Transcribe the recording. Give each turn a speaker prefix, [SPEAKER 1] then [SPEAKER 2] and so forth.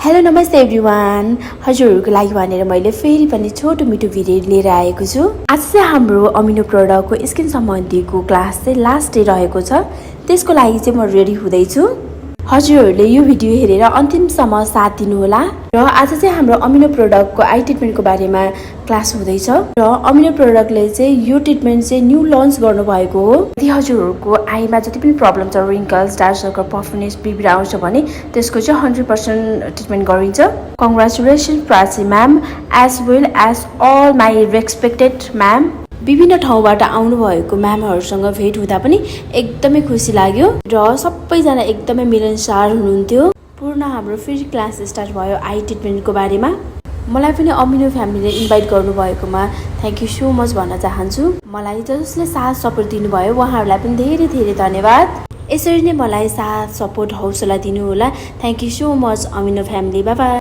[SPEAKER 1] Hello नमस्ते everyone. हजुरहरूको लागि भनेर मैले फेरि पनि छोटो मिठो भिडियो लिएर आएको छु। आज चाहिँ हाम्रो अमिनो प्रोडक्टको स्किन सम्बन्धीको क्लास चाहिँ लास्ट डे रहेको छ। त्यसको लागि चाहिँ म रेडी हुँदैछु। हजुरहरूले यो भिडियो हेरेर अन्तिमसम्म साथ दिनुहोला। र आज चाहिँ हाम्रो अमिनो प्रोडक्टको आई ट्रिटमेन्टको बारेमा क्लास हुँदैछ। र अमिनो प्रोडक्टले चाहिँ यो ट्रिटमेन्ट चाहिँ न्यू लन्च गर्नुभएको हो। यदि हजुरहरूको आईमा जति पनि प्रब्लम छ, रिङ्कल्स, डार्क सर्कल, पफनेस, बिबिर आउँछ भने त्यसको चाहिँ 100% ट्रिटमेन्ट गरिन्छ। Congratulation Prachi ma'am, as well as all my respected ma'am. विभिन्न ठाउँबाट आउनुभएको म्यामहरूसँग भेट हुँदा पनि एकदमै खुसी लाग्यो र सबैजना एकदमै मिलनसार हुनुहुन्थ्यो। पूर्ण हाम्रो फेरि क्लास स्टार्ट भयो आई ट्रिटमेन्टको बारेमा। मलाई पनि अमिनो फ्यामिलीले इन्भाइट गर्नुभएकोमा थ्याङ्क यू सो मच भन्न चाहन्छु। मलाई जसले साथ सपोर्ट दिनुभयो उहाँहरूलाई पनि धेरै धेरै धन्यवाद। यसरी नै मलाई साथ सपोर्ट हौसला दिनुहोला। Thank you so much amino family. Bye bye.